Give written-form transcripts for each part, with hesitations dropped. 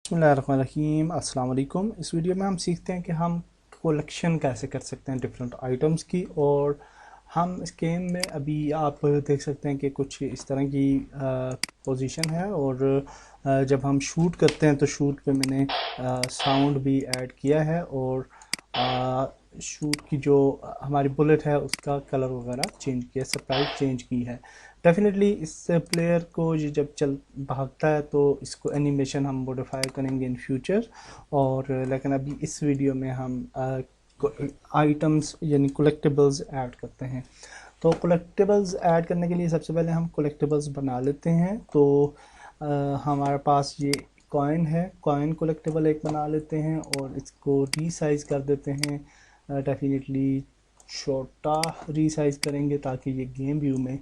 बिस्मिल्लाहिर्रहमानिर्रहीम अस्सलाम वालेकुम। इस वीडियो में हम सीखते हैं कि हम कलेक्शन कैसे कर सकते हैं डिफरेंट आइटम्स की। और हम इस गेम में अभी आप देख सकते हैं कि कुछ इस तरह की पोजीशन है। और जब हम शूट करते हैं तो शूट पे मैंने साउंड भी ऐड किया है। और शूट की जो हमारी बुलेट है उसका कलर वगैरह चेंज किया, सरप्राइज चेंज की है। डेफिनेटली इस प्लेयर को ये जब चल भागता है तो इसको एनिमेशन हम मॉडिफाई करेंगे इन फ्यूचर। और लेकिन अभी इस वीडियो में हम आइटम्स यानी कलेक्टिबल्स ऐड करते हैं। तो कलेक्टिबल्स ऐड करने के लिए सबसे पहले हम कलेक्टिबल्स बना लेते हैं। तो हमारे पास ये कॉइन है, कॉइन कलेक्टिबल एक बना लेते हैं और इसको रीसाइज कर देते हैं। डेफिनेटली छोटा रीसाइज करेंगे ताकि ये गेम व्यू में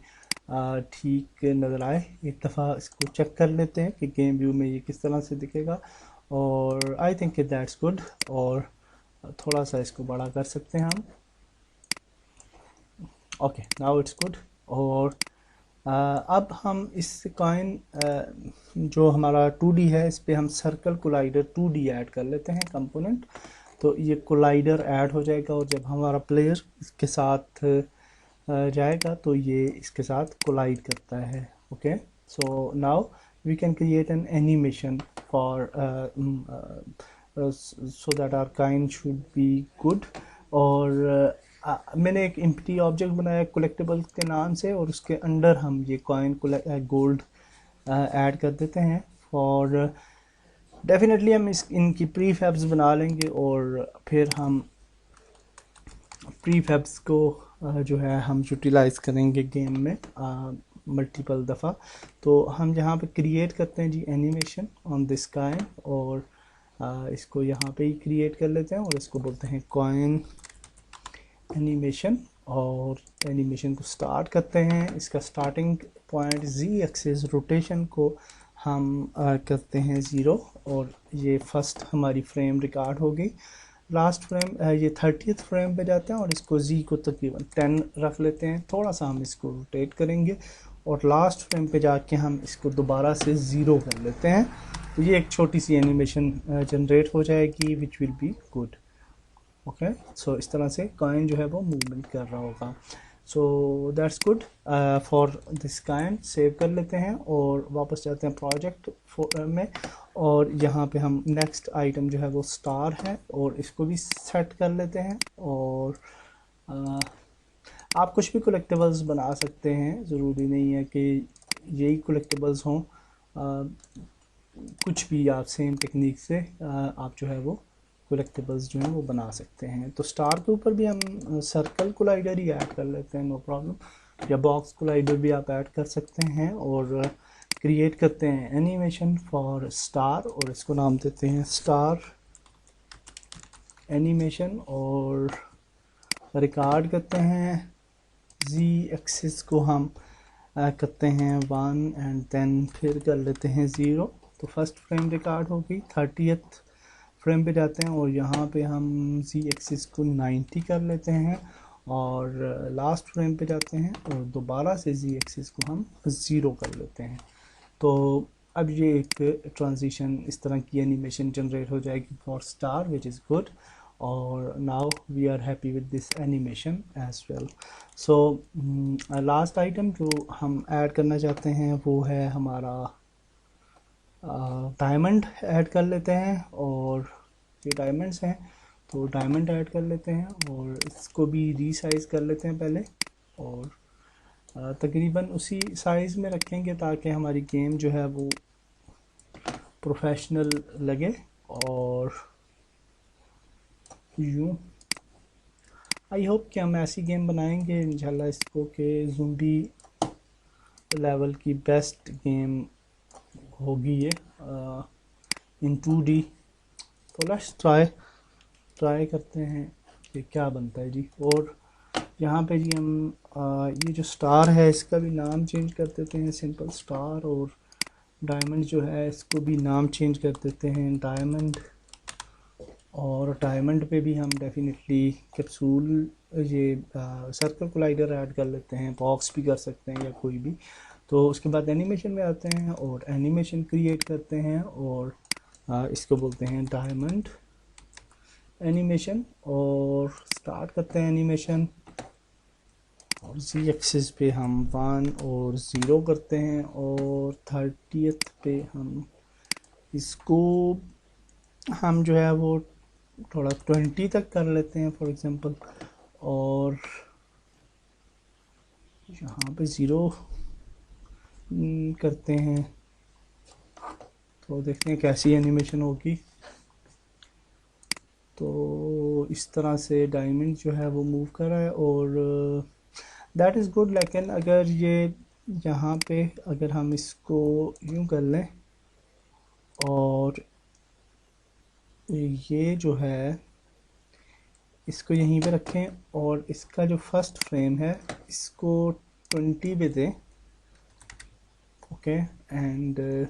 ठीक नज़र आए। एक दफ़ा इसको चेक कर लेते हैं कि गेम व्यू में ये किस तरह से दिखेगा। और आई थिंक दैट्स गुड। और थोड़ा सा इसको बड़ा कर सकते हैं हम। Okay, now it's good. और अब हम इस कॉइन जो हमारा 2D है इस पे हम सर्कल कोलाइडर 2D ऐड कर लेते हैं कंपोनेंट। तो ये कोलाइडर ऐड हो जाएगा और जब हमारा प्लेयर इसके साथ जाएगा तो ये इसके साथ कोलाइड करता है। Okay, so now we can create an animation for so that our kind should be good. और मैंने एक एम्प्टी ऑब्जेक्ट बनाया कलेक्टिबल के नाम से और उसके अंडर हम ये कॉइन गोल्ड ऐड कर देते हैं। और डेफिनेटली हम इनकी प्री फैब्स बना लेंगे और फिर हम प्री फैब्स को जो है हम यूटिलाइज करेंगे गेम में मल्टीपल दफ़ा। तो हम यहाँ पे क्रिएट करते हैं जी एनिमेशन ऑन दिस कॉइन। और इसको यहाँ पे ही क्रिएट कर लेते हैं और इसको बोलते हैं कॉइन एनिमेशन। और एनिमेशन को स्टार्ट करते हैं। इसका स्टार्टिंग पॉइंट जी एक्सिस रोटेशन को हम करते हैं 0। और ये फर्स्ट हमारी फ्रेम रिकॉर्ड हो गई। लास्ट फ्रेम ये 30th फ्रेम पे जाते हैं और इसको जी को तकरीबन 10 रख लेते हैं। थोड़ा सा हम इसको रोटेट करेंगे और लास्ट फ्रेम पे जाके हम इसको दोबारा से 0 कर लेते हैं। तो ये एक छोटी सी एनिमेशन जनरेट हो जाएगी which will be good. Okay, so इस तरह से कॉइन जो है वो मूवमेंट कर रहा होगा। So that's good for this coin. Save कर लेते हैं और वापस जाते हैं प्रोजेक्ट में। और यहाँ पे हम नेक्स्ट आइटम जो है वो स्टार है और इसको भी सेट कर लेते हैं। और आप कुछ भी कलेक्टिबल्स बना सकते हैं, ज़रूरी नहीं है कि यही कलेक्टिबल्स हों। कुछ भी आप सेम टेक्निक से आप जो है वो कलेक्टिबल्स जो हैं वो बना सकते हैं। तो स्टार के ऊपर भी हम सर्कल कोलाइडर ही ऐड कर लेते हैं, नो प्रॉब्लम। या बॉक्स कोलाइडर भी आप ऐड कर सकते हैं। और क्रिएट करते हैं एनिमेशन फॉर स्टार और इसको नाम देते हैं स्टार एनिमेशन। और रिकॉर्ड करते हैं जी एक्सिस को हम करते हैं 1 एंड देन फिर कर लेते हैं 0। तो फर्स्ट फ्रेम रिकॉर्ड होगी। 30th फ्रेम पे जाते हैं और यहाँ पे हम जी एक्सिस को 90 कर लेते हैं। और लास्ट फ्रेम पे जाते हैं और दोबारा से जी एक्सिस को हम 0 कर लेते हैं। तो अब ये एक ट्रांजिशन इस तरह की एनिमेशन जनरेट हो जाएगी for star which is good. और now we are happy with this animation as well. So last item जो हम ऐड करना चाहते हैं वो है हमारा डायमंड ऐड कर लेते हैं। और ये डायमंड्स हैं तो डायमंड ऐड कर लेते हैं और इसको भी रीसाइज कर लेते हैं पहले। और तकरीबन उसी साइज़ में रखेंगे ताकि हमारी गेम जो है वो प्रोफेशनल लगे। और यूँ आई होप कि हम ऐसी गेम बनाएंगे इंशाल्लाह इसको कि ज़ुम्बी लेवल की बेस्ट गेम होगी ये इन 2D। तो लेट्स ट्राई करते हैं कि क्या बनता है जी। और यहाँ पे जी हम ये जो स्टार है इसका भी नाम चेंज कर देते हैं, सिंपल स्टार। और डायमंड जो है इसको भी नाम चेंज कर देते हैं डायमंड। और डायमंड पे भी हम डेफिनेटली कैप्सूल ये सर्कल कोलाइडर ऐड कर लेते हैं, बॉक्स भी कर सकते हैं या कोई भी। तो उसके बाद एनिमेशन में आते हैं और एनिमेशन क्रिएट करते हैं। और इसको बोलते हैं डायमंड एनिमेशन, और स्टार्ट करते हैं एनिमेशन। और जी एक्सिस पे हम 1 और 0 करते हैं, और 30th पे हम इसको हम जो है वो थोड़ा 20 तक कर लेते हैं फॉर एग्जांपल, और यहाँ पे 0 करते हैं। तो देखते हैं कैसी एनिमेशन होगी। तो इस तरह से डायमंड जो है वो मूव कर रहा है, और दैट इज़ गुड। लेकिन अगर ये यहाँ पे अगर हम इसको यूँ कर लें, और ये जो है इसको यहीं पे रखें, और इसका जो फर्स्ट फ्रेम है इसको 20 पे दें, ओके। एंड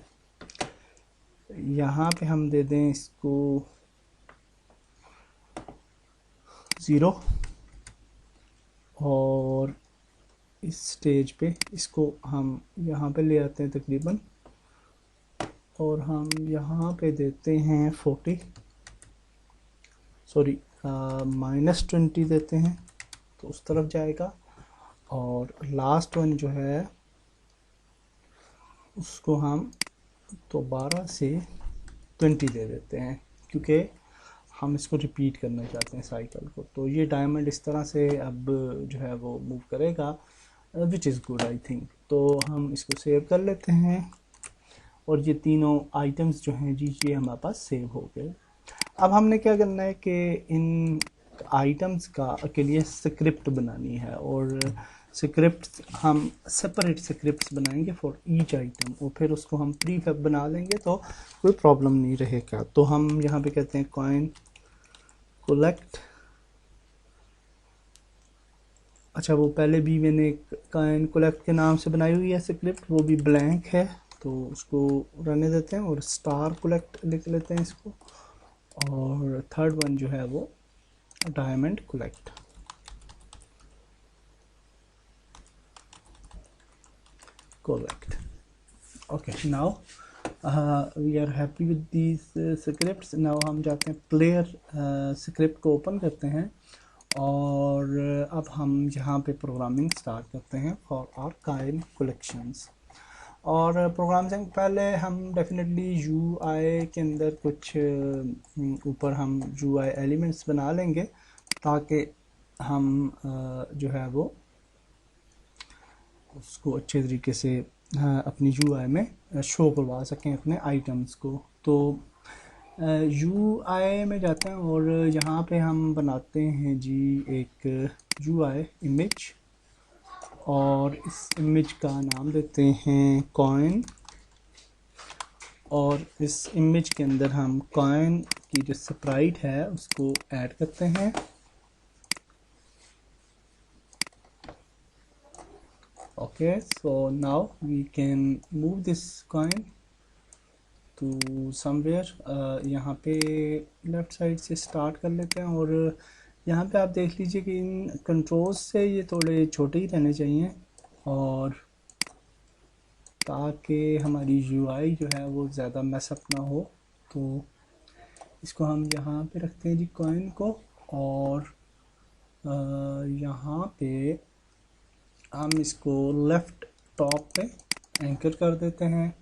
यहाँ पे हम दे दें इसको 0, और इस स्टेज पे इसको हम यहाँ पे ले आते हैं तकरीबन, और हम यहाँ पे देते हैं 40, सॉरी -20 देते हैं, तो उस तरफ जाएगा। और लास्ट वन जो है उसको हम दोबारा से 20 दे देते हैं, क्योंकि हम इसको रिपीट करना चाहते हैं साइकिल को। तो ये डायमंड इस तरह से अब जो है वो मूव करेगा, विच इज़ गुड आई थिंक। तो हम इसको सेव कर लेते हैं, और ये तीनों आइटम्स जो हैं जी ये हमारे पास सेव हो गए। अब हमने क्या करना है कि इन आइटम्स के लिए स्क्रिप्ट बनानी है, और स्क्रिप्ट हम सेपरेट स्क्रिप्ट्स बनाएंगे फॉर ईच आइटम, और फिर उसको हम प्रीफैब बना लेंगे, तो कोई प्रॉब्लम नहीं रहेगा। तो हम यहाँ पे कहते हैं कॉइन कोलेक्ट। अच्छा, वो पहले भी मैंने कॉइन कोलेक्ट के नाम से बनाई हुई है स्क्रिप्ट, वो भी ब्लैंक है, तो उसको रहने देते हैं, और स्टार कोलेक्ट लिख लेते हैं इसको। और थर्ड वन जो है वो diamond collect. Okay, now we are happy with these scripts. Now हम जाते हैं प्लेयर स्क्रिप्ट को ओपन करते हैं, और अब हम यहाँ पे प्रोग्रामिंग स्टार्ट करते हैं फॉर आवर कॉइन कलेक्शंस। और प्रोग्राम से पहले हम डेफिनेटली UI के अंदर कुछ ऊपर हम UI एलिमेंट्स बना लेंगे, ताकि हम जो है वो उसको अच्छे तरीके से अपनी UI में शो करवा सकें अपने आइटम्स को। तो UI में जाते हैं, और यहाँ पे हम बनाते हैं जी एक UI इमेज, और इस इमेज का नाम देते हैं कॉइन। और इस इमेज के अंदर हम कॉइन की जो स्प्राइट है उसको ऐड करते हैं। Okay, so now we can move this coin to somewhere. यहाँ पे लेफ़्ट साइड से स्टार्ट कर लेते हैं, और यहाँ पे आप देख लीजिए कि इन कंट्रोल्स से ये थोड़े छोटे ही रहने चाहिए, और ताकि हमारी UI जो है वो ज़्यादा मैसअप ना हो। तो इसको हम यहाँ पे रखते हैं जी कॉइन को, और यहाँ पे हम इसको लेफ़्ट टॉप पे एंकर कर देते हैं।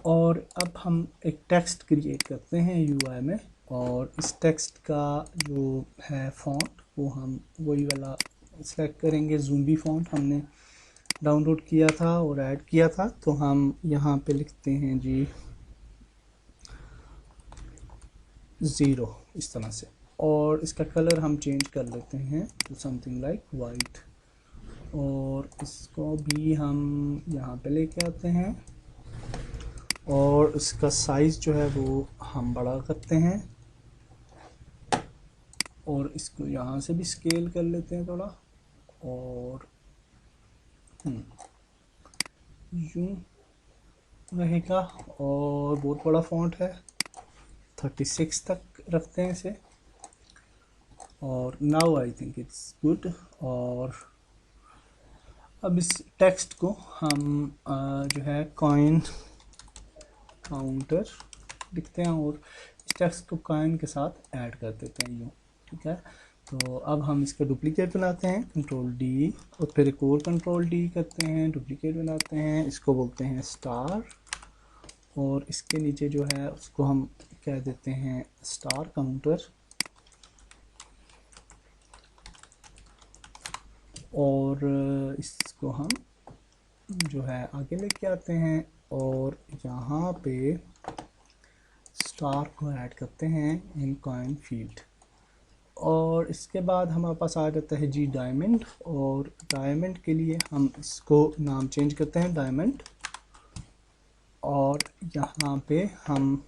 और अब हम एक टेक्स्ट क्रिएट करते हैं UI में, और इस टेक्स्ट का जो है फ़ॉन्ट वो हम वही वाला सेलेक्ट करेंगे। ज़ूम्बी फ़ॉन्ट हमने डाउनलोड किया था और ऐड किया था, तो हम यहाँ पे लिखते हैं जी 0 इस तरह से। और इसका कलर हम चेंज कर लेते हैं टू समथिंग लाइक वाइट, और इसको भी हम यहाँ पे लेके आते हैं, और इसका साइज़ जो है वो हम बड़ा करते हैं, और इसको यहाँ से भी स्केल कर लेते हैं थोड़ा, और यूँ रहेगा। और बहुत बड़ा फ़ॉन्ट है, 36 तक रखते हैं इसे, और now I think it's good. और अब इस टेक्स्ट को हम जो है कॉइन काउंटर लिखते हैं और इस टेक्स्ट को कॉइन के साथ ऐड कर देते हैं यूँ, ठीक है। तो अब हम इसका डुप्लीकेट बनाते हैं, कंट्रोल डी, और फिर एक और कंट्रोल डी करते हैं, डुप्लीकेट बनाते हैं, इसको बोलते हैं स्टार, और इसके नीचे जो है उसको हम कह देते हैं स्टार काउंटर, और इसको हम जो है आगे लेके आते हैं और यहाँ पे स्टार को ऐड करते हैं इन कॉइन फील्ड। और इसके बाद हमारे पास आ जाता है जी डायमंड, और डायमंड के लिए हम इसको नाम चेंज करते हैं डायमंड, और यहाँ पे हम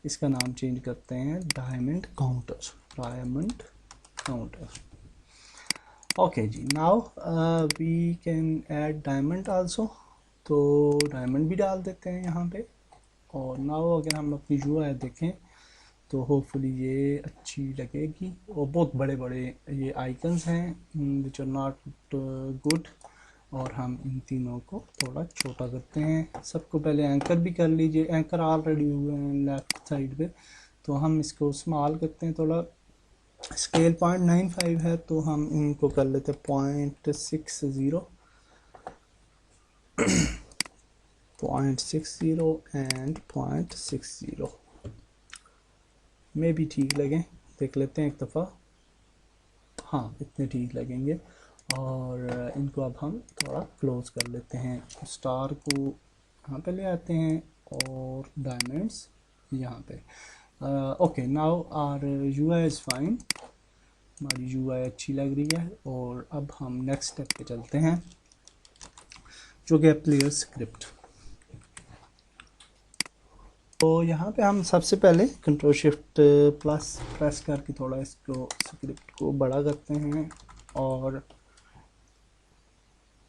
इसका नाम चेंज करते हैं diamond counter, diamond counter. Okay जी, now we can add diamond also, तो डायमंड भी डाल देते हैं यहाँ पे। और नाउ अगर हम अपनी यूआई देखें तो होपफुली ये अच्छी लगेगी, और बहुत बड़े बड़े ये आइकन्स हैं विच आर नॉट गुड, और हम इन तीनों को थोड़ा छोटा करते हैं। सबको पहले एंकर भी कर लीजिए, एंकर ऑलरेडी हुए हैं लेफ्ट साइड पे, तो हम इसको स्मॉल करते हैं थोड़ा। स्केल 0.95 है तो हम इनको कर लेते हैं 0.60 0.60 एंड 0.60 में भी ठीक लगे, देख लेते हैं एक दफ़ा। हाँ, इतने ठीक लगेंगे, और इनको अब हम थोड़ा क्लोज कर लेते हैं। स्टार को यहाँ पे ले आते हैं और डायमंड्स यहाँ पे। Okay, now our UI is fine, हमारी यूआई अच्छी लग रही है। और अब हम नेक्स्ट स्टेप पे चलते हैं जो कि प्लेयर स्क्रिप्ट। तो यहाँ पे हम सबसे पहले कंट्रोल शिफ्ट प्लस प्रेस करके थोड़ा इसको स्क्रिप्ट को बड़ा करते हैं, और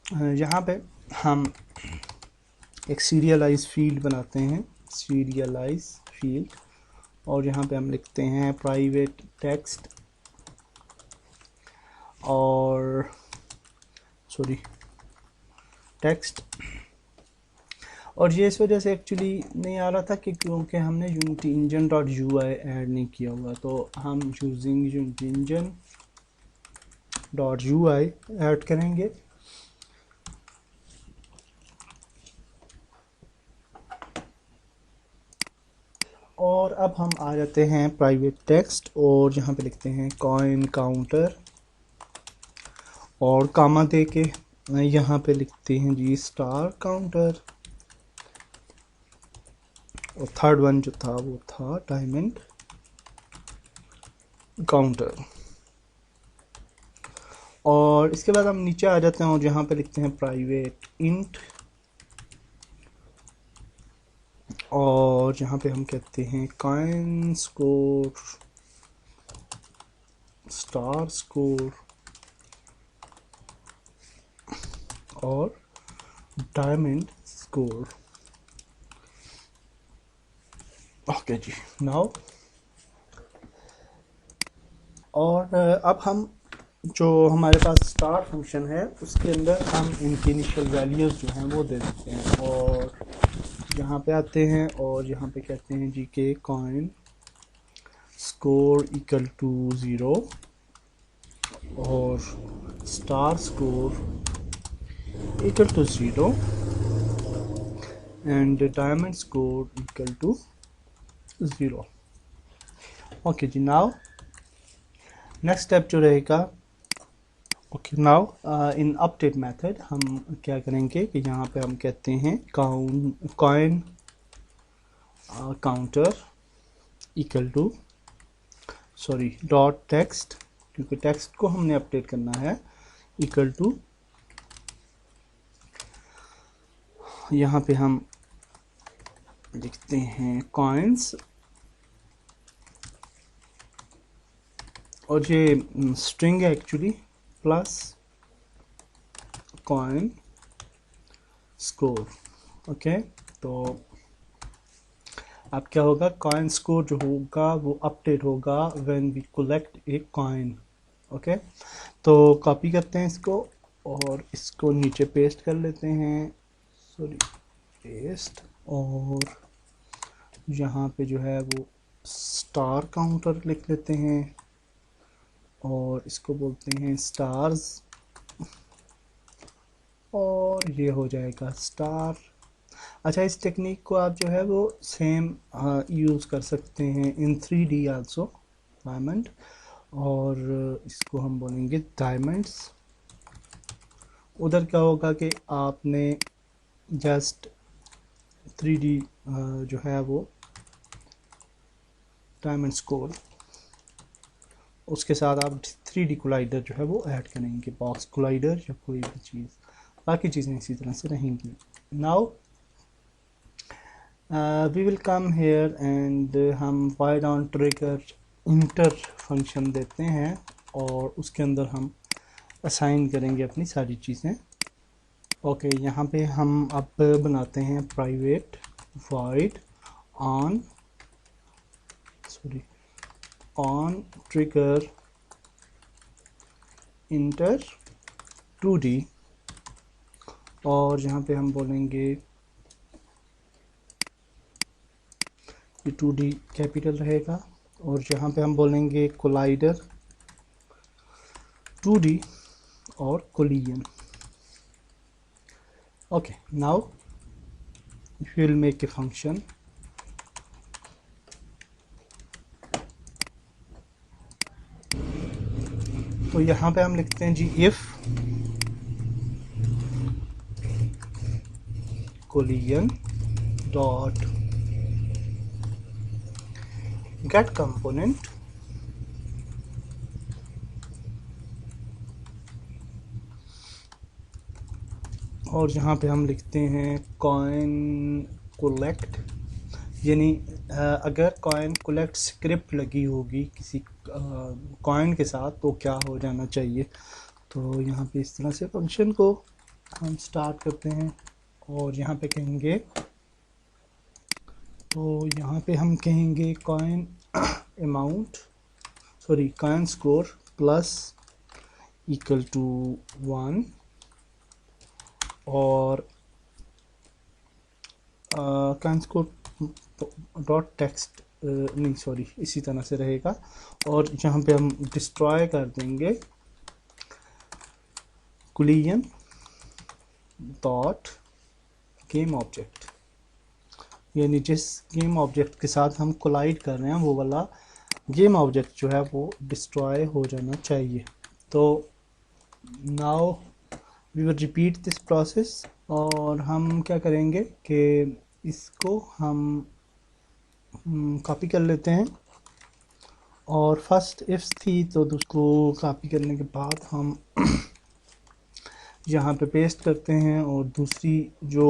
यहाँ पे हम एक सीरियलाइज फील्ड बनाते हैं, सीरियलाइज फील्ड, और यहाँ पे हम लिखते हैं प्राइवेट टेक्स्ट, और सॉरी टेक्स्ट। और ये इस वजह से एक्चुअली नहीं आ रहा था कि क्योंकि हमने unity engine dot UI add नहीं किया हुआ, तो हम using unity engine dot UI add करेंगे। और अब हम आ जाते हैं प्राइवेट टेक्स्ट, और यहाँ पे लिखते हैं कॉइन काउंटर, और कामा दे के यहाँ पे लिखते हैं जी स्टार काउंटर, और थर्ड वन जो था वो था डायमंड काउंटर। और इसके बाद हम नीचे आ जाते हैं और यहाँ पे लिखते हैं प्राइवेट इंट, और यहाँ पे हम कहते हैं कॉइन स्कोर, स्टार स्कोर, और डायमंड स्कोर। ओके जी, नाउ और अब हम जो हमारे पास स्टार फंक्शन है उसके अंदर हम इनकी इनिशियल वैल्यूज़ जो हैं वो दे देते हैं, और यहाँ पे आते हैं और यहाँ पे कहते हैं जी के कॉइन स्कोर इक्वल टू 0 और star score equal to 0 and diamond score equal to 0। Okay जी, नाउ नेक्स्ट स्टेप जो रहेगा, okay now in update method हम क्या करेंगे कि यहाँ पे हम कहते हैं coin counter equal to sorry dot text, क्योंकि टेक्स्ट को हमने अपडेट करना है, इक्वल टू यहाँ पे हम लिखते हैं कॉइन्स, और ये स्ट्रिंग है actually, plus coin score. Okay, तो अब क्या होगा, कॉइन स्कोर जो होगा वो अपडेट होगा when we collect a coin. Okay, तो कॉपी करते हैं इसको और इसको नीचे पेस्ट कर लेते हैं, सॉरी पेस्ट, और यहाँ पे जो है वो स्टार काउंटर लिख लेते हैं और इसको बोलते हैं स्टार्स, और ये हो जाएगा स्टार। अच्छा, इस टेक्निक को आप जो है वो सेम यूज़ कर सकते हैं इन 3D आल्सो, डायमंड, और इसको हम बोलेंगे डायमंड्स। उधर क्या होगा कि आपने जस्ट 3D जो है वो डायमंड स्कोर, उसके साथ आप 3D कोलाइडर जो है वो ऐड करेंगे, बॉक्स कोलाइडर या कोई भी चीज़, बाकी चीज़ें इसी तरह से रहेंगी। Now we will come here and हम void on trigger enter function देते हैं और उसके अंदर हम असाइन करेंगे अपनी सारी चीज़ें। ओके, यहाँ पे हम अब बनाते हैं private wide on on trigger inter 2D, और यहाँ पे हम बोलेंगे ये 2D कैपिटल रहेगा, और यहाँ पे हम बोलेंगे कोलाइडर 2D और collision. Okay, now we will make a function. तो यहाँ पे हम लिखते हैं जी if collision dot get component और यहाँ पे हम लिखते हैं कॉइन कोलेक्ट, यानी अगर कॉइन कोलेक्ट स्क्रिप्ट लगी होगी किसी कॉइन के साथ तो क्या हो जाना चाहिए। तो यहाँ पे इस तरह से फंक्शन को हम स्टार्ट करते हैं और यहाँ पे कहेंगे, तो यहाँ पे हम कहेंगे coin amount coin score plus equal to 1 और कॉइन स्कोर डॉट टेक्स्ट नहीं सॉरी इसी तरह से रहेगा, और यहाँ पे हम डिस्ट्रॉय कर देंगे कोलिजन डॉट गेम ऑब्जेक्ट, यानी जिस गेम ऑब्जेक्ट के साथ हम कोलाइड कर रहे हैं वो वाला गेम ऑब्जेक्ट जो है वो डिस्ट्रॉय हो जाना चाहिए। तो now we will repeat this process, और हम क्या करेंगे कि इसको हम कॉपी कर लेते हैं, और फर्स्ट इफ्स थी तो उसको कॉपी करने के बाद हम यहाँ पे पेस्ट करते हैं, और दूसरी जो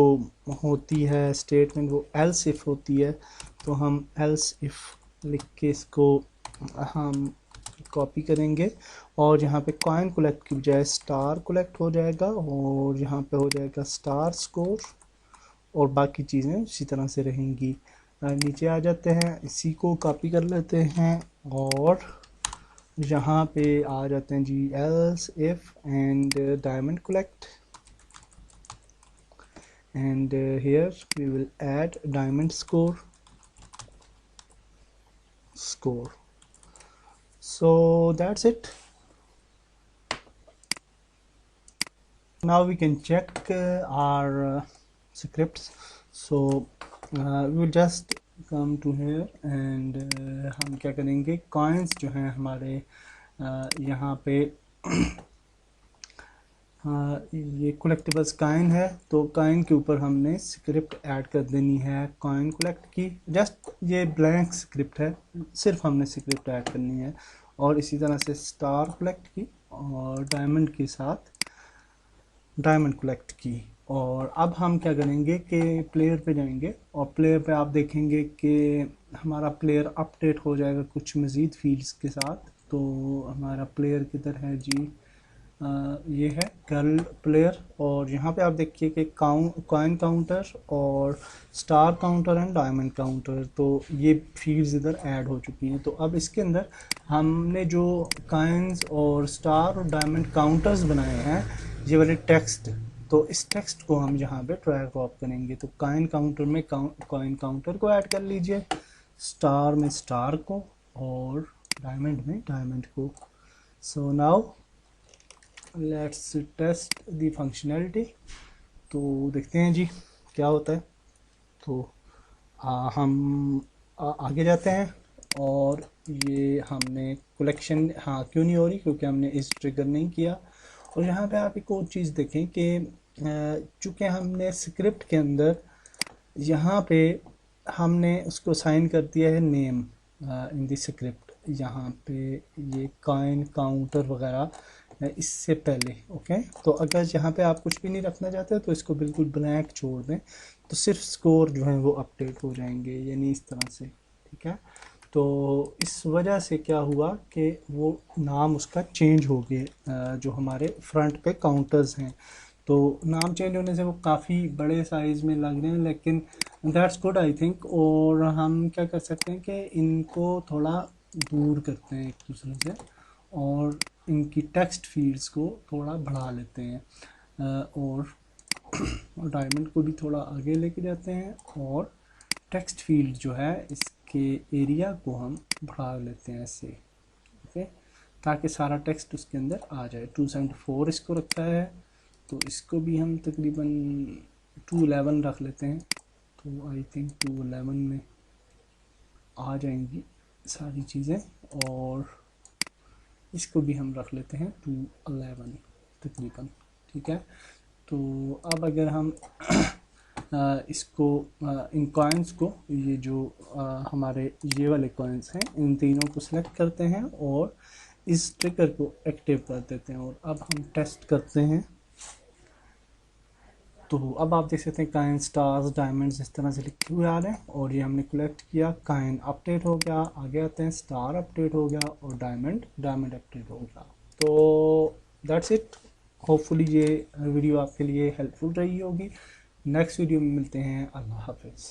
होती है स्टेटमेंट वो एल्स इफ होती है, तो हम एल्स इफ लिख के इसको हम कॉपी करेंगे, और यहाँ पे कॉइन कोलेक्ट की बजाय स्टार कोलेक्ट हो जाएगा, और यहाँ पे हो जाएगा स्टार स्कोर, और बाकी चीज़ें उसी तरह से रहेंगी। नीचे आ जाते हैं, इसी को कॉपी कर लेते हैं और यहाँ पे आ जाते हैं जी else if and diamond collect, and here we will add diamond score so that's it. Now we can check our scripts. So we will just come to here and हम क्या करेंगे, कॉइन्स जो हैं हमारे यहाँ पे ये कलेक्टिबल्स कॉइन है, तो कॉइन के ऊपर हमने स्क्रिप्ट ऐड कर देनी है कॉइन कलेक्ट की। जस्ट ये ब्लैंक स्क्रिप्ट है, सिर्फ हमने स्क्रिप्ट ऐड करनी है, और इसी तरह से स्टार कलेक्ट की और डायमंड के साथ डायमंड कलेक्ट की। और अब हम क्या करेंगे कि प्लेयर पे जाएंगे, और प्लेयर पे आप देखेंगे कि हमारा प्लेयर अपडेट हो जाएगा कुछ मज़ीद फील्ड्स के साथ। तो हमारा प्लेयर किधर है जी, ये है गर्ल प्लेयर, और यहाँ पे आप देखिए कि कॉइन काउंटर और star counter and diamond counter, तो ये फील्ड्स इधर ऐड हो चुकी हैं। तो अब इसके अंदर हमने जो कॉइन्स और स्टार और डायमंड काउंटर्स बनाए हैं, ये वाले टेक्स्ट, तो इस टेक्स्ट को हम यहाँ पे ड्रैग ड्रॉप करेंगे। तो कॉइन काउंटर में कॉइन काउंटर को ऐड कर लीजिए, स्टार में स्टार को, और डायमंड में डायमंड को। So now let's test the functionality. तो देखते हैं जी क्या होता है। तो हम आगे जाते हैं, और ये हमने कलेक्शन हाँ क्यों नहीं हो रही, क्योंकि हमने इस ट्रिगर नहीं किया। और यहाँ पे आप एक और चीज़ देखें कि चूँकि हमने स्क्रिप्ट के अंदर यहाँ पे हमने उसको साइन कर दिया है नेम इन द स्क्रिप्ट, यहाँ पे ये कॉइन काउंटर वगैरह इससे पहले। ओके, तो अगर यहाँ पे आप कुछ भी नहीं रखना चाहते तो इसको बिल्कुल ब्लैंक छोड़ दें, तो सिर्फ स्कोर जो है वो अपडेट हो जाएंगे, यानी इस तरह से। ठीक है, तो इस वजह से क्या हुआ कि वो नाम उसका चेंज हो गया, जो हमारे फ्रंट पे काउंटर्स हैं। तो नाम चेंज होने से वो काफ़ी बड़े साइज़ में लग रहे हैं, लेकिन दैट्स गुड आई थिंक। और हम क्या कर सकते हैं कि इनको थोड़ा दूर करते हैं एक दूसरे से, और इनकी टेक्स्ट फील्ड्स को थोड़ा बढ़ा लेते हैं, और डायमंड को भी थोड़ा आगे लेके जाते हैं, और टेक्स्ट फील्ड जो है इसके एरिया को हम बढ़ा लेते हैं ऐसे। ओके, ताकि सारा टेक्स्ट उसके अंदर आ जाए। 274 इसको रखा है, तो इसको भी हम तकरीबन 211 रख लेते हैं। तो आई थिंक 211 में आ जाएंगी सारी चीज़ें, और इसको भी हम रख लेते हैं 211 तकरीबन। ठीक है, तो अब अगर हम इसको इन कॉइन्स को, ये जो हमारे ये वाले कॉइन्स हैं, इन तीनों को सिलेक्ट करते हैं और इस ट्रिगर को एक्टिव कर देते हैं, और अब हम टेस्ट करते हैं। तो अब आप देख सकते हैं कॉइन, स्टार्स, डायमंड्स इस तरह से लिखे हुए आ रहे हैं, और ये हमने कलेक्ट किया। कॉइन अपडेट हो गया, आगे आते हैं स्टार अपडेट हो गया, और डायमंड अपडेट हो गया। तो दैट्स इट। होपफुली ये वीडियो आपके लिए हेल्पफुल रही होगी। नेक्स्ट वीडियो में मिलते हैं। अल्लाह हाफिज़।